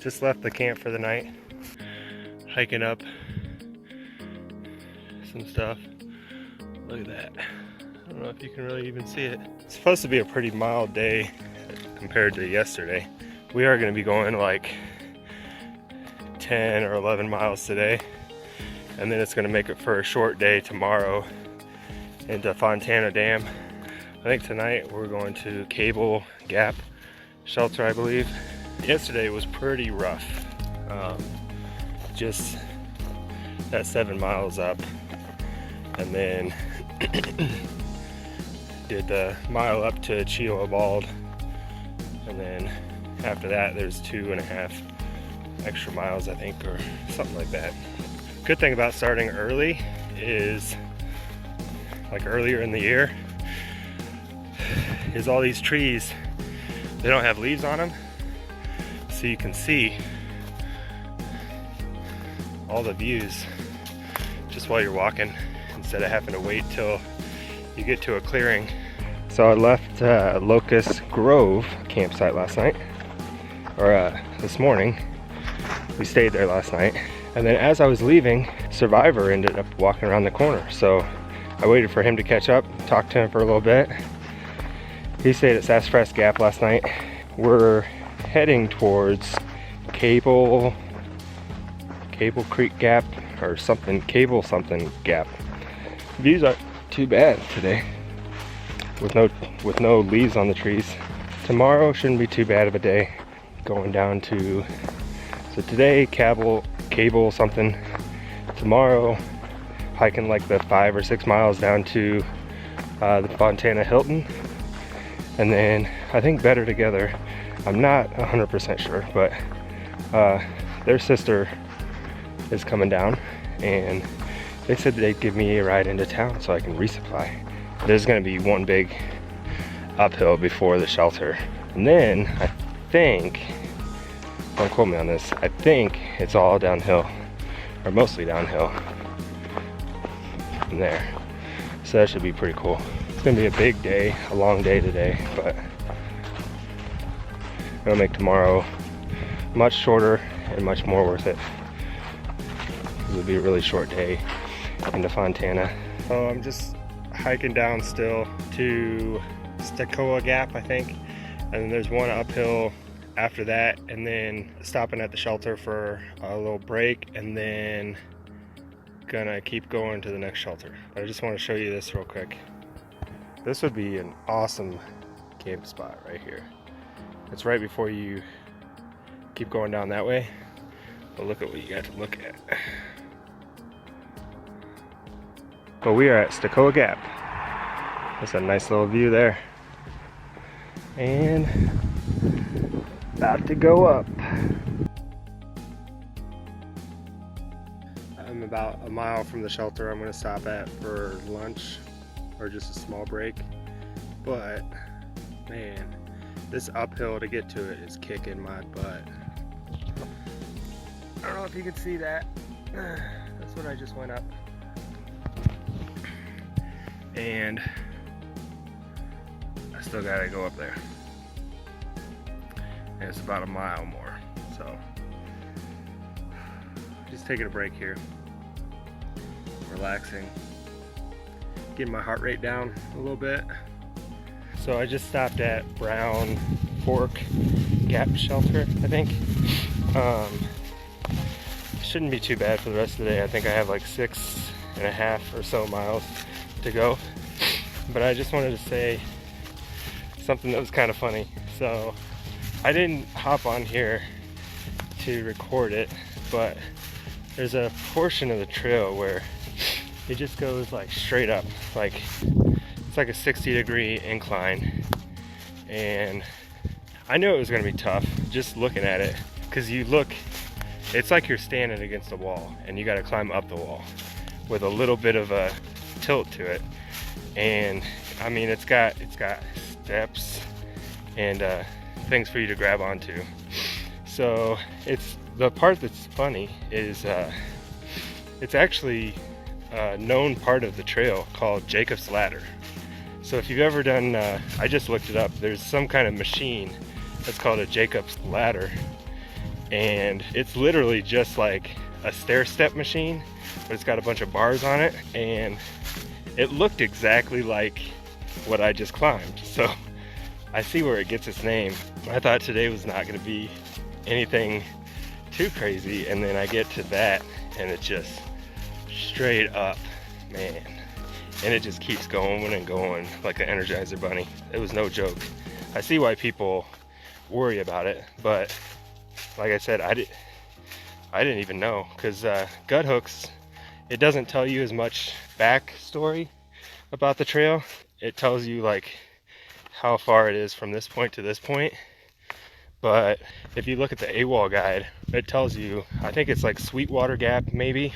Just left the camp for the night, hiking up some stuff. Look at that. I don't know if you can really even see it. It's supposed to be a pretty mild day compared to yesterday. We are going to be going like 10 or 11 miles today, and then it's going to make it for a short day tomorrow into Fontana Dam. I think tonight we're going to Cable Gap Shelter, I believe. Yesterday was pretty rough. Just that 7 miles up, and then did the mile up to Chioa Bald, and then after that there's 2.5 extra miles, I think, or something like that. Good thing about starting early is, like earlier in the year, is all these trees, they don't have leaves on them, so you can see all the views just while you're walking instead of having to wait till you get to a clearing. So I left Locust Grove campsite last night, or this morning. We stayed there last night, and then as I was leaving, Survivor ended up walking around the corner, so I waited for him to catch up, talked to him for a little bit. He stayed at Sassafras Gap last night. We're heading towards Cable Creek Gap or something, Cable something Gap. Views aren't too bad today with no leaves on the trees. Tomorrow shouldn't be too bad of a day. Going down to, so today Cable something. Tomorrow hiking like the 5 or 6 miles down to the Fontana Hilton, and then I think Better Together. I'm not 100% sure, but their sister is coming down, and they said they'd give me a ride into town so I can resupply. There's going to be one big uphill before the shelter, and then I think, don't quote me on this, I think it's all downhill, or mostly downhill from there. So that should be pretty cool. It's going to be a big day, a long day today, but it'll make tomorrow much shorter and much more worth it. It'll be a really short day into Fontana. So I'm just hiking down still to Stacoa Gap, I think, and then there's one uphill after that, and then stopping at the shelter for a little break, and then gonna keep going to the next shelter. But I just want to show you this real quick. This would be an awesome camp spot right here. It's right before you keep going down that way, but look at what you got to look at. But we are at Stacoa Gap. That's a nice little view there. And about to go up. I'm about a mile from the shelter I'm gonna stop at for lunch, or just a small break. But man, this uphill to get to it is kicking my butt. I don't know if you can see that. That's what I just went up. And I still gotta go up there. And it's about a mile more. So just taking a break here. Relaxing. Getting my heart rate down a little bit. So I just stopped at Brown Fork Gap Shelter, I think. Shouldn't be too bad for the rest of the day. I think I have like 6.5 or so miles to go. But I just wanted to say something that was kind of funny. So I didn't hop on here to record it, but there's a portion of the trail where it just goes like straight up, like it's like a 60-degree incline, and I knew it was going to be tough just looking at it, because you look, it's like you're standing against a wall and you got to climb up the wall with a little bit of a tilt to it. And I mean, it's got steps and things for you to grab onto. So it's the part that's funny is it's actually a known part of the trail called Jacob's Ladder. So if you've ever done, I just looked it up, there's some kind of machine that's called a Jacob's Ladder, and it's literally just like a stair step machine, but it's got a bunch of bars on it, and it looked exactly like what I just climbed. So I see where it gets its name. I thought today was not going to be anything too crazy, and then I get to that and it's just straight up, man, and it just keeps going and going like an Energizer bunny. It was no joke. I see why people worry about it, but like I said, I didn't even know, because gut hooks, it doesn't tell you as much backstory about the trail. It tells you like how far it is from this point to this point. But if you look at the AWOL guide, it tells you, I think it's like Sweetwater Gap maybe.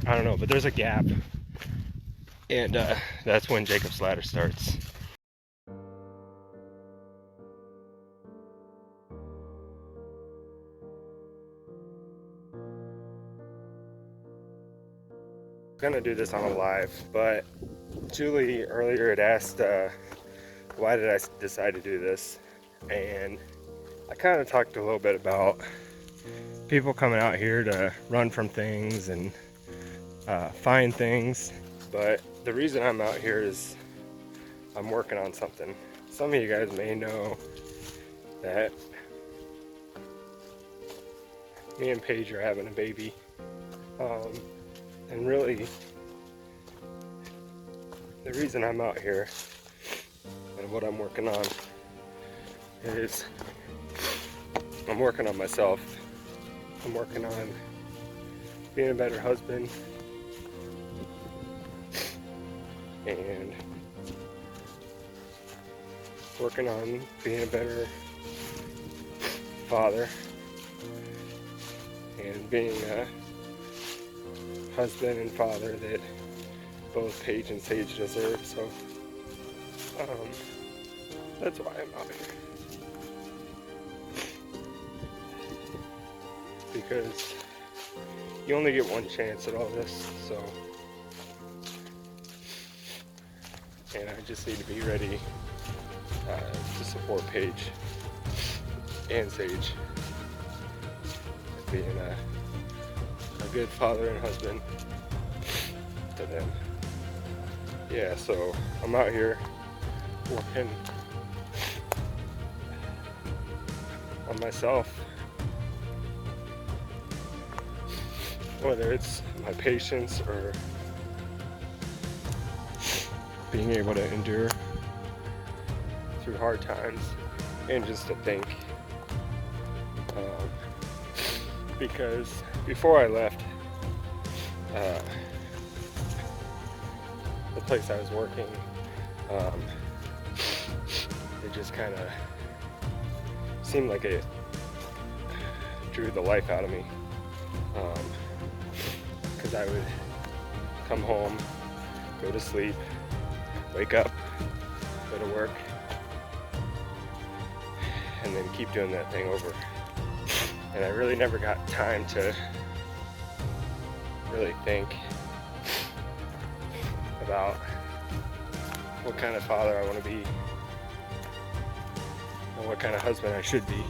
I don't know, but there's a gap. And that's when Jacob's Ladder starts. I'm gonna do this on a live, but Julie earlier had asked why did I decide to do this, and I kind of talked a little bit about people coming out here to run from things and find things, but the reason I'm out here is I'm working on something. Some of you guys may know that me and Paige are having a baby, and really the reason I'm out here and what I'm working on is I'm working on myself. I'm working on being a better husband and working on being a better father and being a husband and father that both Paige and Sage deserve. So that's why I'm out here, because you only get one chance at all this. So, and I just need to be ready to support Paige and Sage, being a good father and husband to them. Yeah, so I'm out here working on myself, whether it's my patience or being able to endure through hard times, and just to think, because before I left the place I was working, it just kind of seemed like it drew the life out of me, because I would come home, go to sleep, wake up, go to work, and then keep doing that thing over. And I really never got time to really think about what kind of father I want to be and what kind of husband I should be.